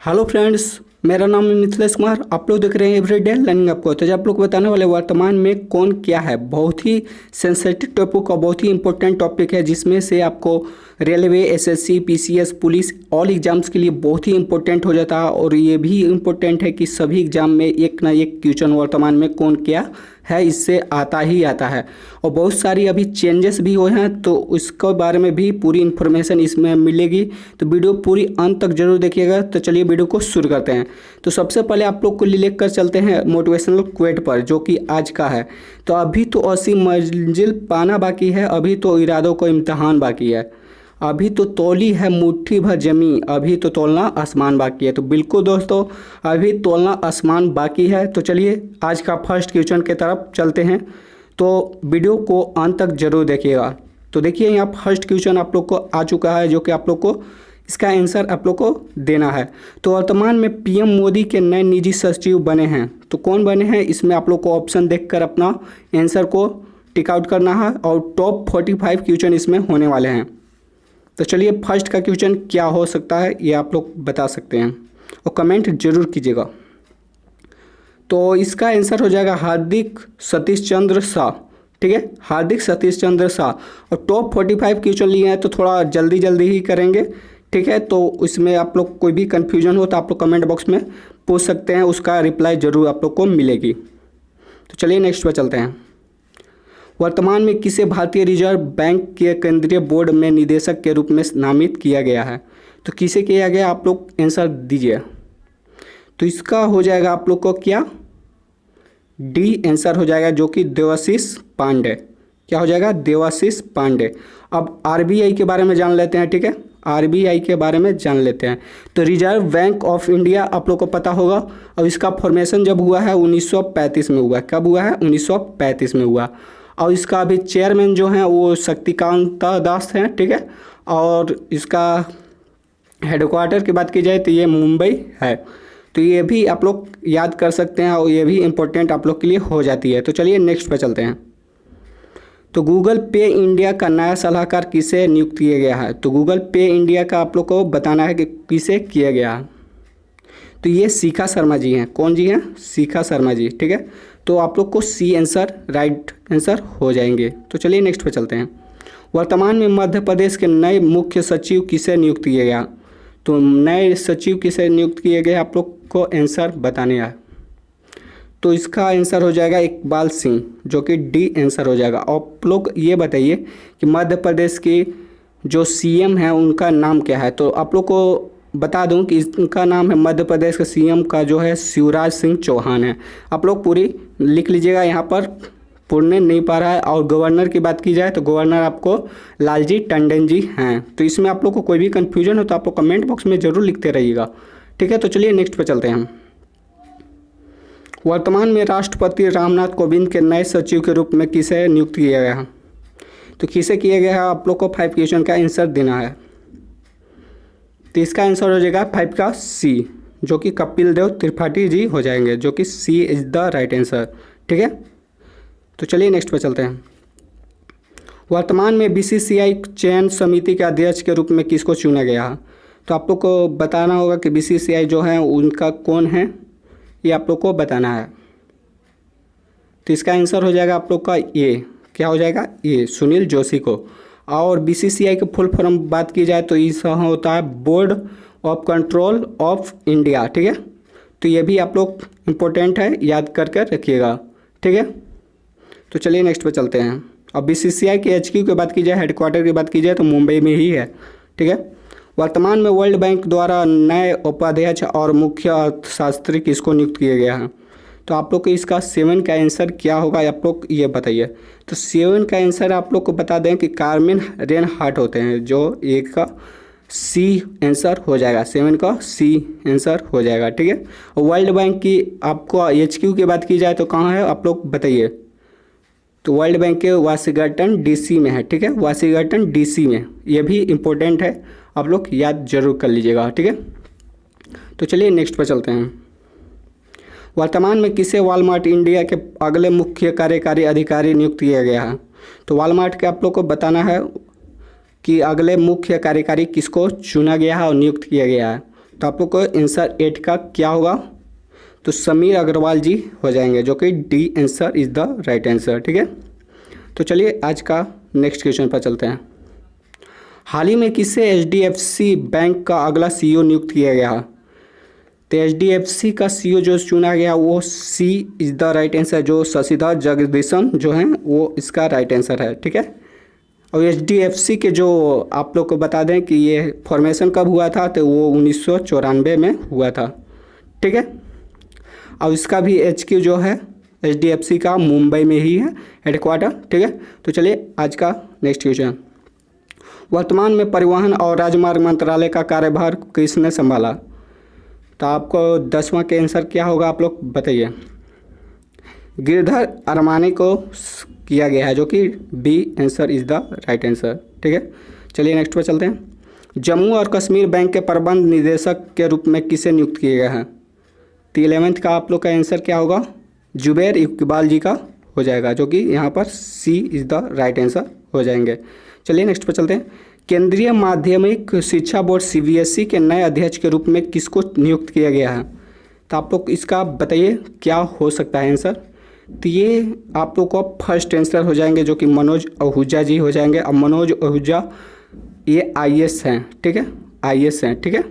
Hello friends, मेरा नाम है मिथिलेश कुमार। आप लोग देख रहे हैं एवरीडे लर्निंग आपको। तो आप लोग को बताने वाले वर्तमान में कौन क्या है, बहुत ही सेंसिटिव टॉपिक और बहुत ही इंपॉर्टेंट टॉपिक है, जिसमें से आपको railway, SSC, PCS, police all exams के लिए बहुत ही इंपॉर्टेंट हो जाता है। और ये भी इंपॉर्टेंट है कि सभी एग्जाम में एक ना एक क्वेश्चन वर्तमान में कौन क्या है इससे आता ही आता है। और बहुत सारी अभी चेंजेस भी हुए हैं, तो उसके बारे में भी पूरी इन्फॉर्मेशन इसमें मिलेगी। तो वीडियो पूरी अंत तक जरूर देखिएगा। तो चलिए वीडियो को शुरू करते हैं। तो सबसे पहले आप लोग को लेकर चलते हैं मोटिवेशनल क्वेट पर, जो कि आज का है। तो अभी तो 80 मंजिल पाना बाकी है, अभी तो इरादों को इम्तहान बाकी है, अभी तो तौली है मुट्ठी भर जमी, अभी तो तोलना आसमान बाकी है। तो बिल्कुल दोस्तों, अभी तोलना आसमान बाकी है। तो चलिए आज का फर्स्ट क्वेश्चन की तरफ चलते हैं। तो वीडियो को अंत तक जरूर देखिएगा। तो देखिए यहाँ फर्स्ट क्वेश्चन आप लोग को आ चुका है, जो कि आप लोग को इसका आंसर आप लोग को देना है। तो वर्तमान में पीएम मोदी के नए निजी सचिव बने हैं। तो कौन बने हैं, इसमें आप लोग को ऑप्शन देखकर अपना आंसर को टिक आउट करना है। और टॉप 45 क्वेश्चन इसमें होने वाले हैं। तो चलिए फर्स्ट का क्वेश्चन क्या हो सकता है ये आप लोग बता सकते हैं और कमेंट जरूर कीजिएगा। तो इसका आंसर हो जाएगा हार्दिक सतीश चंद्र शाह। ठीक है, हार्दिक सतीश चंद्र शाह। और टॉप 45 क्वेश्चन लिए हैं, तो थोड़ा जल्दी जल्दी ही करेंगे। ठीक है, तो इसमें आप लोग कोई भी कन्फ्यूजन हो तो आप लोग कमेंट बॉक्स में पूछ सकते हैं, उसका रिप्लाई जरूर आप लोग को मिलेगी। तो चलिए नेक्स्ट पर चलते हैं। वर्तमान में किसे भारतीय रिजर्व बैंक के केंद्रीय बोर्ड में निदेशक के रूप में नामित किया गया है? तो किसे किया गया, आप लोग आंसर दीजिए। तो इसका हो जाएगा आप लोग को क्या, डी आंसर हो जाएगा, जो कि देवाशीष पांडे। क्या हो जाएगा, देवाशीष पांडे। अब आरबीआई के बारे में जान लेते हैं। ठीक है, आरबीआई के बारे में जान लेते हैं। तो रिजर्व बैंक ऑफ इंडिया आप लोग को पता होगा। और इसका फॉर्मेशन जब हुआ है 1935 में हुआ है। कब हुआ है, 1935 में हुआ। और इसका अभी चेयरमैन जो हैं वो शक्तिकांत दास हैं। ठीक है, और इसका हेडक्वार्टर की बात की जाए तो ये मुंबई है। तो ये भी आप लोग याद कर सकते हैं और ये भी इम्पोर्टेंट आप लोग के लिए हो जाती है। तो चलिए नेक्स्ट पे चलते हैं। तो गूगल पे इंडिया का नया सलाहकार किसे नियुक्त किया गया है? तो गूगल पे इंडिया का आप लोग को बताना है कि किसे किया गया है। तो ये शिखा शर्मा जी हैं। कौन जी हैं, शिखा शर्मा जी। ठीक है, तो आप लोग को सी आंसर राइट आंसर हो जाएंगे। तो चलिए नेक्स्ट पे चलते हैं। वर्तमान में मध्य प्रदेश के नए मुख्य सचिव किसे नियुक्त किया गया? तो नए सचिव किसे नियुक्त किए गए आप लोग को आंसर बताने है। तो इसका आंसर हो जाएगा इकबाल सिंह, जो कि डी आंसर हो जाएगा। आप लोग ये बताइए कि मध्य प्रदेश की जो सीएम है उनका नाम क्या है? तो आप लोग को बता दूं कि इनका नाम है, मध्य प्रदेश के सीएम का जो है शिवराज सिंह चौहान है। आप लोग पूरी लिख लीजिएगा, यहाँ पर पढ़ने नहीं पा रहा है। और गवर्नर की बात की जाए तो गवर्नर आपको लालजी टंडन जी हैं। तो इसमें आप लोग को कोई भी कन्फ्यूजन हो तो आप लोग कमेंट बॉक्स में ज़रूर लिखते रहिएगा। ठीक है, तो चलिए नेक्स्ट पे चलते हैं हम। वर्तमान में राष्ट्रपति रामनाथ कोविंद के नए सचिव के रूप में किसे नियुक्त किया गया है? तो किसे किया गया है, आप लोग को 5 क्वेश्चन का आंसर देना है। तो इसका आंसर हो जाएगा 5 का सी, जो कि कपिल देव त्रिपाठी जी हो जाएंगे, जो कि सी इज द राइट आंसर। ठीक है, तो चलिए नेक्स्ट पे चलते हैं। वर्तमान में बीसीसीआई चयन समिति के अध्यक्ष के रूप में किसको चुना गया है? तो आप लोग को बताना होगा कि बीसीसीआई जो है उनका कौन है, ये आप लोग को बताना है। तो इसका आंसर हो जाएगा आप लोग का ये, क्या हो जाएगा, ये सुनील जोशी को। और बीसीसीआई के फुल फॉर्म बात की जाए तो इसका होता है board of control of India. ठीक है, तो ये भी आप लोग इम्पोर्टेंट है, याद कर रखिएगा। ठीक है, तो चलिए नेक्स्ट पे चलते हैं। अब बीसीसीआई के एचक्यू की बात की जाए, हेडक्वार्टर की बात की जाए तो मुंबई में ही है। ठीक है, वर्तमान में वर्ल्ड बैंक द्वारा नए उपाध्यक्ष और मुख्य अर्थशास्त्री किसको नियुक्त किया गया है? तो आप लोग को इसका 7 का आंसर क्या होगा, आप लोग ये बताइए। तो 7 का आंसर आप लोग को बता दें कि कार्मिन रेनहार्ट होते हैं, जो एक का सी आंसर हो जाएगा। 7 का सी आंसर हो जाएगा। ठीक है, वर्ल्ड बैंक की आपको एचक्यू की बात की जाए तो कहाँ है, आप लोग बताइए। तो वर्ल्ड बैंक के वाशिंगटन डीसी में है। ठीक है, वाशिंगटन डीसी में, ये भी इम्पोर्टेंट है, आप लोग याद जरूर कर लीजिएगा। ठीक है, तो चलिए नेक्स्ट पर चलते हैं। वर्तमान में किसे वॉलमार्ट इंडिया के अगले मुख्य कार्यकारी अधिकारी नियुक्त किया गया है? तो वॉलमार्ट के आप लोग को बताना है कि अगले मुख्य कार्यकारी किसको चुना गया है और नियुक्त किया गया है। तो आप लोग को आंसर 8 का क्या होगा, तो समीर अग्रवाल जी हो जाएंगे, जो कि D answer is the right answer. ठीक है, तो चलिए आज का नेक्स्ट क्वेश्चन पर चलते हैं। हाल ही में किसे HDFC बैंक का अगला CEO नियुक्त किया गया? तो HDFC का CEO जो चुना गया वो सी इज़ द राइट आंसर, जो शशिधर जगदीशन जो हैं वो इसका राइट आंसर है। ठीक है, और HDFC के जो आप लोग को बता दें कि ये फॉर्मेशन कब हुआ था, तो वो 1994 में हुआ था। ठीक है, और इसका भी HQ जो है HDFC का मुंबई में ही है हेडक्वार्टर। ठीक है, तो चलिए आज का नेक्स्ट क्वेश्चन। वर्तमान में परिवहन और राजमार्ग मंत्रालय का कार्यभार किसने संभाला? तो आपको 10वां के आंसर क्या होगा आप लोग बताइए। गिरधर अरमानी को किया गया है, जो कि B answer is the right answer. ठीक है, चलिए नेक्स्ट पर चलते हैं। जम्मू और कश्मीर बैंक के प्रबंध निदेशक के रूप में किसे नियुक्त किया गया है? तो 11th का आप लोग का आंसर क्या होगा, जुबैर इकबाल जी का हो जाएगा, जो कि यहाँ पर सी इज़ द राइट आंसर हो जाएंगे। चलिए नेक्स्ट पर चलते हैं। केंद्रीय माध्यमिक शिक्षा बोर्ड CBSE के नए अध्यक्ष के रूप में किसको नियुक्त किया गया है? तो आप लोग इसका बताइए क्या हो सकता है आंसर। तो ये आप लोग को फर्स्ट आंसर हो जाएंगे, जो कि मनोज आहूजा जी हो जाएंगे। अब मनोज आहूजा ये IAS हैं। ठीक है, IAS हैं। ठीक है,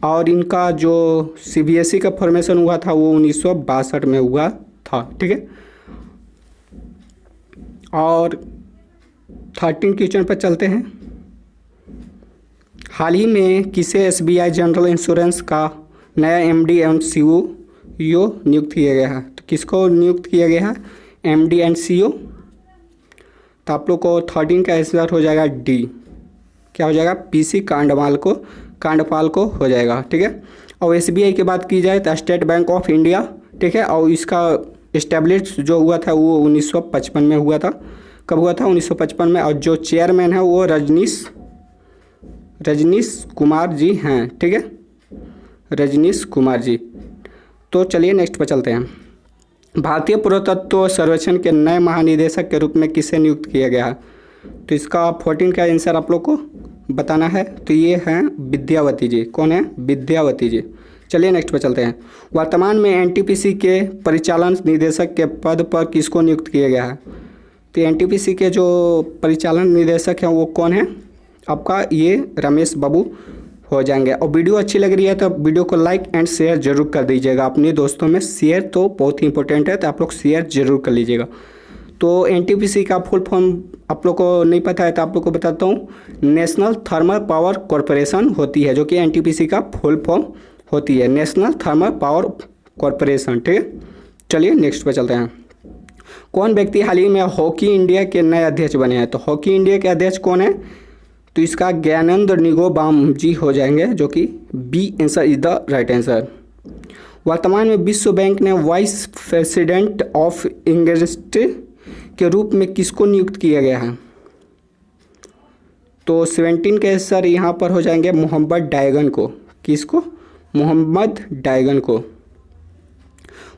और इनका जो CBSE का फॉर्मेशन हुआ था वो 1962 में हुआ था। ठीक है, और 13 क्वेश्चन पर चलते हैं। हाल ही में किसे SBI जनरल इंश्योरेंस का नया MD एंड CEO नियुक्त किया गया है? तो किसको नियुक्त किया गया है, MD एंड CEO? तो आप लोग को 13 का आंसर हो जाएगा डी, क्या हो जाएगा, PC कांडपाल को हो जाएगा। ठीक है, और SBI की बात की जाए तो स्टेट बैंक ऑफ इंडिया। ठीक है, और इसका इस्टेब्लिश जो हुआ था वो 1955 में हुआ था। कब हुआ था, 1955 में। और जो चेयरमैन है वो रजनीश कुमार जी हैं। ठीक है, रजनीश कुमार जी। तो चलिए नेक्स्ट पर चलते हैं। भारतीय पुरातत्व सर्वेक्षण के नए महानिदेशक के रूप में किसे नियुक्त किया गया है? तो इसका 14 का आंसर आप लोग को बताना है। तो ये हैं विद्यावती जी। कौन है, विद्यावती जी। चलिए नेक्स्ट पर चलते हैं। वर्तमान में NTPC के परिचालन निदेशक के पद पर किसको नियुक्त किया गया है? तो NTPC के जो परिचालन निदेशक हैं वो कौन है आपका, ये रमेश बाबू हो जाएंगे। और वीडियो अच्छी लग रही है तो वीडियो को लाइक एंड शेयर जरूर कर दीजिएगा अपने दोस्तों में। शेयर तो बहुत ही इंपॉर्टेंट है, तो आप लोग शेयर जरूर कर लीजिएगा। तो NTPC का फुल फॉर्म आप लोग को नहीं पता है तो आप लोग को बताता हूँ, नेशनल थर्मल पावर कॉरपोरेशन होती है, जो कि NTPC का फुल फॉर्म होती है, नेशनल थर्मल पावर कॉरपोरेशन। ठीक है, चलिए नेक्स्ट पर चलते हैं। कौन व्यक्ति हाल ही में हॉकी इंडिया के नए अध्यक्ष बने हैं? तो हॉकी इंडिया के अध्यक्ष कौन है? तो इसका ज्ञानेंद्र निगोबाम जी हो जाएंगे, जो कि B answer is the right answer. वर्तमान में विश्व बैंक ने वाइस प्रेसिडेंट ऑफ इंडस्ट्री के रूप में किसको नियुक्त किया गया है? तो 17 के आंसर यहाँ पर हो जाएंगे मोहम्मद डायगन को। किसको? मोहम्मद डायगन को।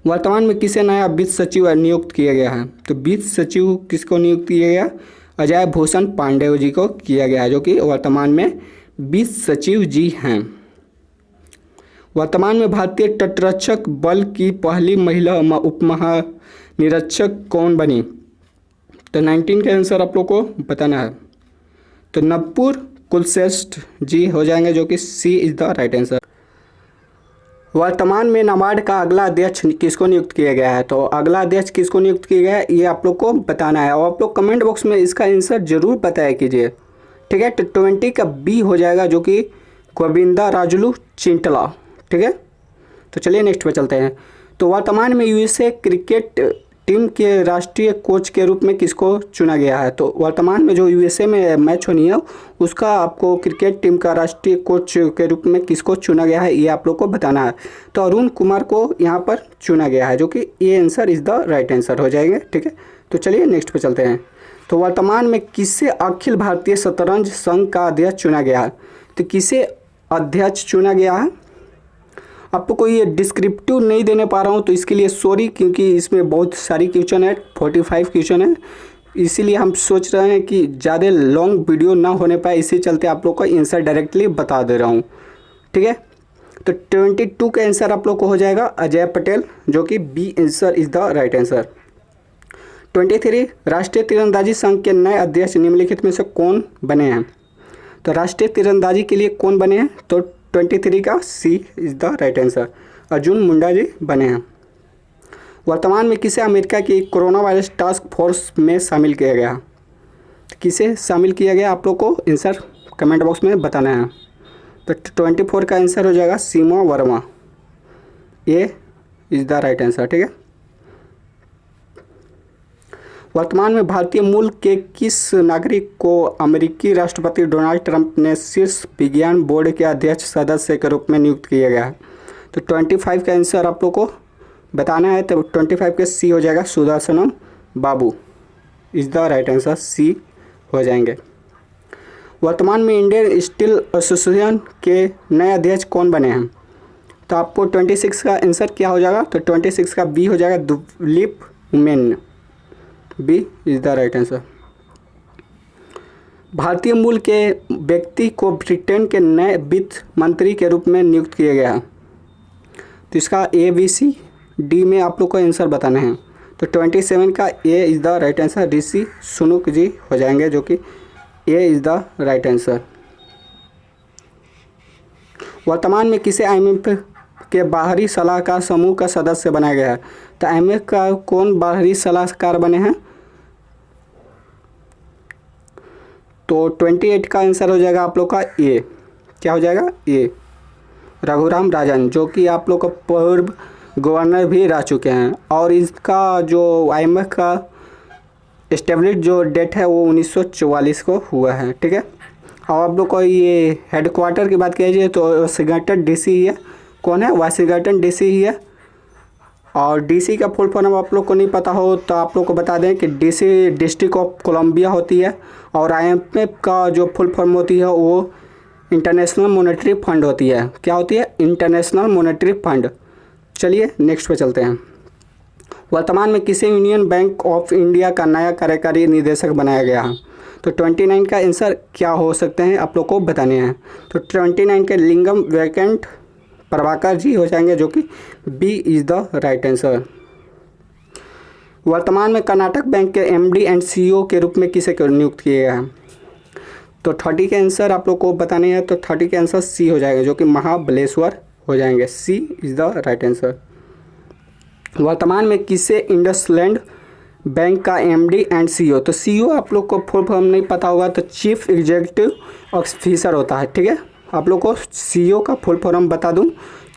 वर्तमान में किसे नया वित्त सचिव नियुक्त किया गया है? तो वित्त सचिव किसको नियुक्त किया गया? अजय भूषण पांडे जी को किया गया है, जो कि वर्तमान में वित्त सचिव जी हैं। वर्तमान में भारतीय तटरक्षक बल की पहली महिला उप महानिरीक्षक कौन बनी? तो 19 का आंसर आप लोग को बताना है। तो नवपुर कुलश्रेष्ठ जी हो जाएंगे, जो कि सी इज द राइट आंसर। वर्तमान में नाबार्ड का अगला अध्यक्ष किसको नियुक्त किया गया है? तो अगला अध्यक्ष किसको नियुक्त किया गया है ये आप लोग को बताना है, और आप लोग कमेंट बॉक्स में इसका आंसर जरूर बताया कीजिए। ठीक है, तो 20 का बी हो जाएगा, जो कि गोविंदा राजुलू चिंटला। ठीक है, तो चलिए नेक्स्ट पे चलते हैं। तो वर्तमान में USA क्रिकेट टीम के राष्ट्रीय कोच के रूप में किसको चुना गया है? तो वर्तमान में जो USA में मैच होनी है उसका आपको क्रिकेट टीम का राष्ट्रीय कोच के रूप में किसको चुना गया है ये आप लोग को बताना है। तो अरुण कुमार को यहाँ पर चुना गया है, जो कि ये answer is the right answer हो जाएंगे। ठीक है, तो चलिए नेक्स्ट पे चलते हैं। तो वर्तमान में किसे अखिल भारतीय शतरंज संघ का अध्यक्ष चुना गया है? तो किसे अध्यक्ष चुना गया है? आपको कोई ये डिस्क्रिप्टिव नहीं देने पा रहा हूँ तो इसके लिए सॉरी, क्योंकि इसमें बहुत सारी क्वेश्चन है, 45 क्वेश्चन है, इसीलिए हम सोच रहे हैं कि ज़्यादा लॉन्ग वीडियो ना होने पाए, इसी चलते आप लोग को आंसर डायरेक्टली बता दे रहा हूँ। ठीक है, तो 22 का आंसर आप लोग को हो जाएगा अजय पटेल, जो कि B answer is the right answer. 23 राष्ट्रीय तीरंदाजी संघ के नए अध्यक्ष निम्नलिखित में से कौन बने हैं? तो राष्ट्रीय तीरंदाजी के लिए कौन बने हैं? तो 23 का C is the right answer, Arjun Munda ji बने हैं। वर्तमान में किसे अमेरिका की कोरोना वायरस टास्क फोर्स में शामिल किया गया? किसे शामिल किया गया आप लोग को आंसर कमेंट बॉक्स में बताना है। तो 24 का आंसर हो जाएगा सीमा वर्मा, ए इज द राइट आंसर। ठीक है। वर्तमान में भारतीय मूल के किस नागरिक को अमेरिकी राष्ट्रपति डोनाल्ड ट्रंप ने शीर्ष विज्ञान बोर्ड के अध्यक्ष सदस्य के रूप में नियुक्त किया गया है? तो 25 का आंसर आप लोग को बताना है। तो 25 के सी हो जाएगा सुदर्शनम बाबू इज द राइट आंसर, सी हो जाएंगे। वर्तमान में इंडियन स्टील एसोसिएशन के नए अध्यक्ष कौन बने हैं? तो आपको 26 का आंसर क्या हो जाएगा? तो 26 का बी हो जाएगा दुलीप मेन, B is the right answer. भारतीय मूल के व्यक्ति को ब्रिटेन के नए वित्त मंत्री के रूप में नियुक्त किया गया है? तो इसका ए बी सी डी में आप लोग को आंसर बताना है। तो 27 का A is the right answer, Rishi Sunak ji हो जाएंगे, जो कि A is the right answer. वर्तमान में किसे IMF के बाहरी सलाहकार समूह का सदस्य बनाया गया है? तो IMF का कौन बाहरी सलाहकार बने हैं? तो 28 का आंसर हो जाएगा आप लोग का ए, क्या हो जाएगा? ए रघुराम राजन, जो कि आप लोग का पूर्व गवर्नर भी रह चुके हैं। और इसका जो IMF का इस्टेब्लिश जो डेट है वो 1944 को हुआ है। ठीक है। और आप लोग को ये हेडक्वार्टर की बात कीजिए तो वाशिंगटन DC ही है। कौन है? वाशिंगटन DC ही है। और DC का फुल फॉर्म आप लोग को नहीं पता हो तो आप लोग को बता दें कि DC डिस्ट्रिक्ट ऑफ कोलंबिया होती है। और IMF का जो फुल फॉर्म होती है वो इंटरनेशनल मॉनेटरी फंड होती है। क्या होती है? International monetary fund. चलिए नेक्स्ट पे चलते हैं। वर्तमान में किसे यूनियन बैंक ऑफ इंडिया का नया कार्यकारी निदेशक बनाया गया है? तो 29 का आंसर क्या हो सकते हैं आप लोग को बताने हैं। तो 29 के लिंगम वैकेंट प्रभाकर जी हो जाएंगे, जो कि B is the right answer. वर्तमान में कर्नाटक बैंक के MD एंड CEO के रूप में किसे नियुक्त किया गया है? तो 30 के आंसर आप लोग को बताने हैं। तो 30 के आंसर सी हो जाएगा, जो कि महाबलेश्वर हो जाएंगे, सी इज़ द राइट आंसर। वर्तमान में किसे इंडसलैंड बैंक का MD एंड CEO? तो CEO आप लोग को फुल फॉर्म नहीं पता होगा तो चीफ एग्जीक्यूटिव ऑफिसर होता है। ठीक है। आप लोग को CEO का फुल फॉर्म बता दूं,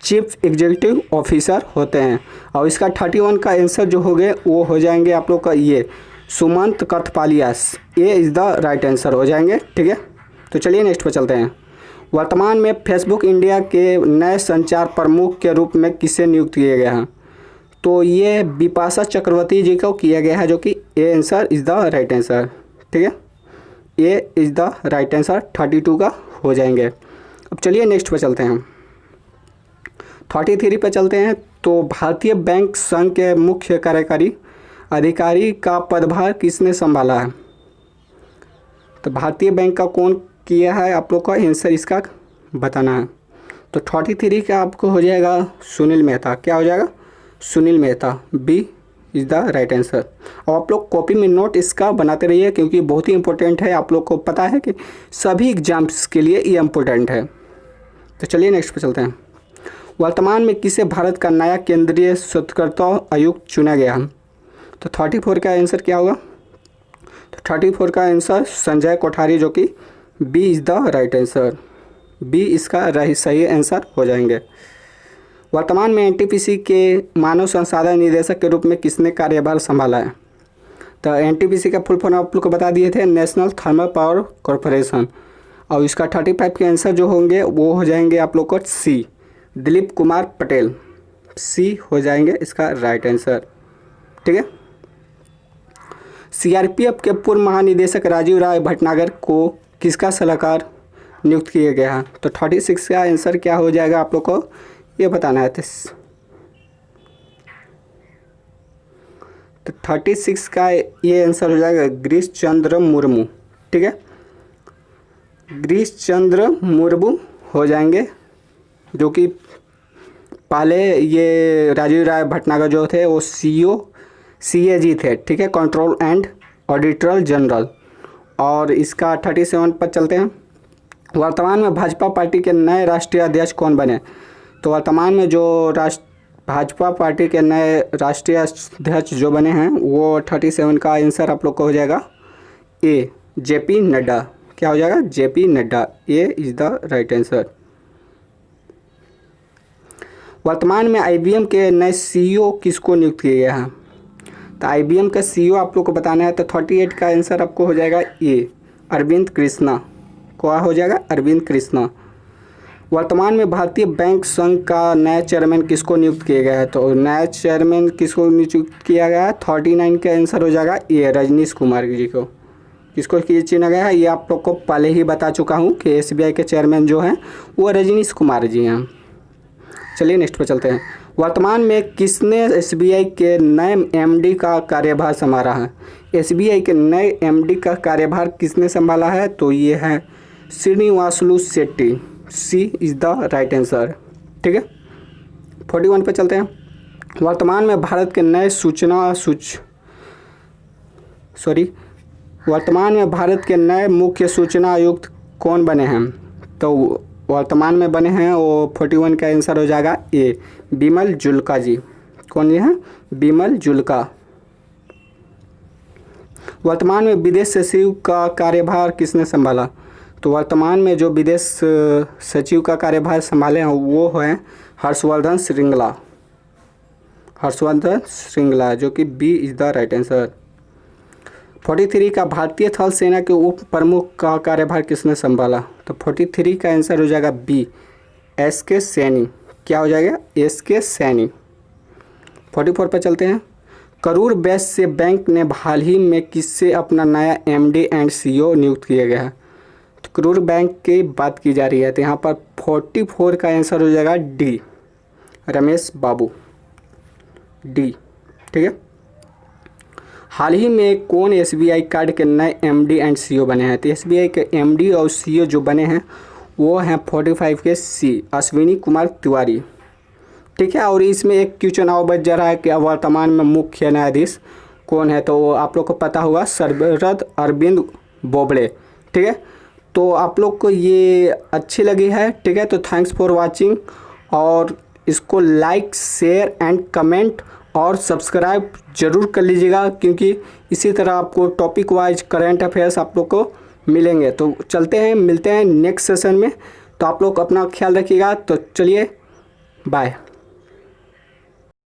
चीफ एग्जीक्यूटिव ऑफिसर होते हैं। और इसका 31 का आंसर जो हो गए वो हो जाएंगे आप लोग का ये सुमंत कथपालियास, A is the right answer हो जाएंगे। ठीक है। तो चलिए नेक्स्ट पर चलते हैं। वर्तमान में फेसबुक इंडिया के नए संचार प्रमुख के रूप में किसे नियुक्त किया गया है? तो ये बिपाशा चक्रवर्ती जी को किया गया है, जो कि A answer is the right answer. ठीक है। ए इज़ द राइट आंसर, 32 का हो जाएंगे। अब चलिए नेक्स्ट पे चलते हैं। 33 पे चलते हैं। तो भारतीय बैंक संघ के मुख्य कार्यकारी अधिकारी का पदभार किसने संभाला है? तो भारतीय बैंक का कौन किया है आप लोग का आंसर इसका बताना है। तो 33 का आपको हो जाएगा सुनील मेहता, क्या हो जाएगा? Sunil Mehta, B is the right answer. और आप लोग कॉपी में नोट इसका बनाते रहिए क्योंकि बहुत ही इंपॉर्टेंट है। आप लोग को पता है कि सभी एग्जाम्स के लिए ये इम्पोर्टेंट है। तो चलिए नेक्स्ट पे चलते हैं। वर्तमान में किसे भारत का नया केंद्रीय सतर्कता आयुक्त चुना गया है? तो 34 का आंसर क्या होगा? तो 34 का आंसर संजय कोठारी, जो कि B is the right answer, B इसका सही आंसर हो जाएंगे। वर्तमान में NTPC के मानव संसाधन निदेशक के रूप में किसने कार्यभार संभाला है? तो NTPC का फुल फॉर्म आप लोग को बता दिए थे, नेशनल थर्मल पावर कॉरपोरेशन। और इसका 35 के आंसर जो होंगे वो हो जाएंगे आप लोग को सी, दिलीप कुमार पटेल, सी हो जाएंगे इसका राइट आंसर। ठीक है। CRPF के पूर्व महानिदेशक राजीव राय भटनागर को किसका सलाहकार नियुक्त किया गया है? तो 36 का आंसर क्या हो जाएगा आप लोग को ये बताना है। तो 36 का ये आंसर हो जाएगा गिरीश चंद्र मुर्मू। ठीक है। गिरीश चंद्र मुर्मू हो जाएंगे, जो कि पहले ये राजीव राय भटनागर जो थे वो CAG थे, ठीक है, कंट्रोल एंड ऑडिटर जनरल। और इसका 37 पर चलते हैं। वर्तमान में भाजपा पार्टी के नए राष्ट्रीय अध्यक्ष कौन बने? तो वर्तमान में जो भाजपा पार्टी के नए राष्ट्रीय अध्यक्ष जो बने हैं वो 37 का आंसर आप लोग को हो जाएगा ए, JP नड्डा। क्या हो जाएगा? JP Nadda. A is the right answer. वर्तमान में IBM के नए CEO किसको नियुक्त किया गया है? तो IBM का CEO आप लोग को बताना है, तो 38 का आंसर आपको हो जाएगा ए, अरविंद कृष्णा। क्या हो जाएगा? अरविंद कृष्णा। वर्तमान में भारतीय बैंक संघ का नया चेयरमैन किसको नियुक्त किया गया है? तो नया चेयरमैन किसको नियुक्त किया गया है? 39 का आंसर हो जाएगा ए, रजनीश कुमार जी को। किसको चुना गया है? ये आप लोग को पहले ही बता चुका हूँ कि SBI के चेयरमैन जो हैं वो रजनीश कुमार जी हैं। चलिए नेक्स्ट पर चलते हैं। वर्तमान में किसने SBI के नए MD का कार्यभार संभाला है? SBI के नए MD का कार्यभार किसने संभाला है? तो ये है श्रीनिवासलू शेट्टी। सी इज़ द राइट आंसर, ठीक है। 41 पे चलते हैं। वर्तमान में भारत के नए वर्तमान में भारत के नए मुख्य सूचना आयुक्त कौन बने हैं? तो वर्तमान में बने हैं वो 41 का आंसर हो जाएगा ए, बिमल जुल्का जी। कौन ये हैं? बिमल जुल्का। वर्तमान में विदेश सचिव का कार्यभार किसने संभाला? तो वर्तमान में जो विदेश सचिव का कार्यभार संभाले हैं वो हैं हर्षवर्धन श्रृंगला, जो कि B is the right answer. 43 का भारतीय थल सेना के उप प्रमुख का कार्यभार किसने संभाला? तो 43 का आंसर हो जाएगा बी, SK सैनी। क्या हो जाएगा? SK सैनी। 44 पर चलते हैं। करूर वैश्य बैंक ने हाल ही में किससे अपना नया MD एंड CEO नियुक्त किया गया है? तो करूर बैंक की बात की जा रही है, तो यहाँ पर 44 का आंसर हो जाएगा डी, रमेश बाबू, डी, ठीक है। हाल ही में कौन SBI कार्ड के नए MD एंड CEO बने हैं? तो SBI के MD और CEO जो बने हैं वो हैं 45 के C, अश्विनी कुमार तिवारी, ठीक है। और इसमें एक क्यों चुनाव बच जा रहा है कि वर्तमान में मुख्य न्यायाधीश कौन है? तो आप लोग को पता होगा, शरद अरविंद बोबड़े, ठीक है। तो आप लोग को ये अच्छी लगी है, ठीक है। तो थैंक्स फॉर वाचिंग, और इसको लाइक, शेयर एंड कमेंट और सब्सक्राइब ज़रूर कर लीजिएगा, क्योंकि इसी तरह आपको टॉपिक वाइज करंट अफेयर्स आप लोग को मिलेंगे। तो चलते हैं, मिलते हैं नेक्स्ट सेशन में। तो आप लोग अपना ख्याल रखिएगा। तो चलिए, बाय।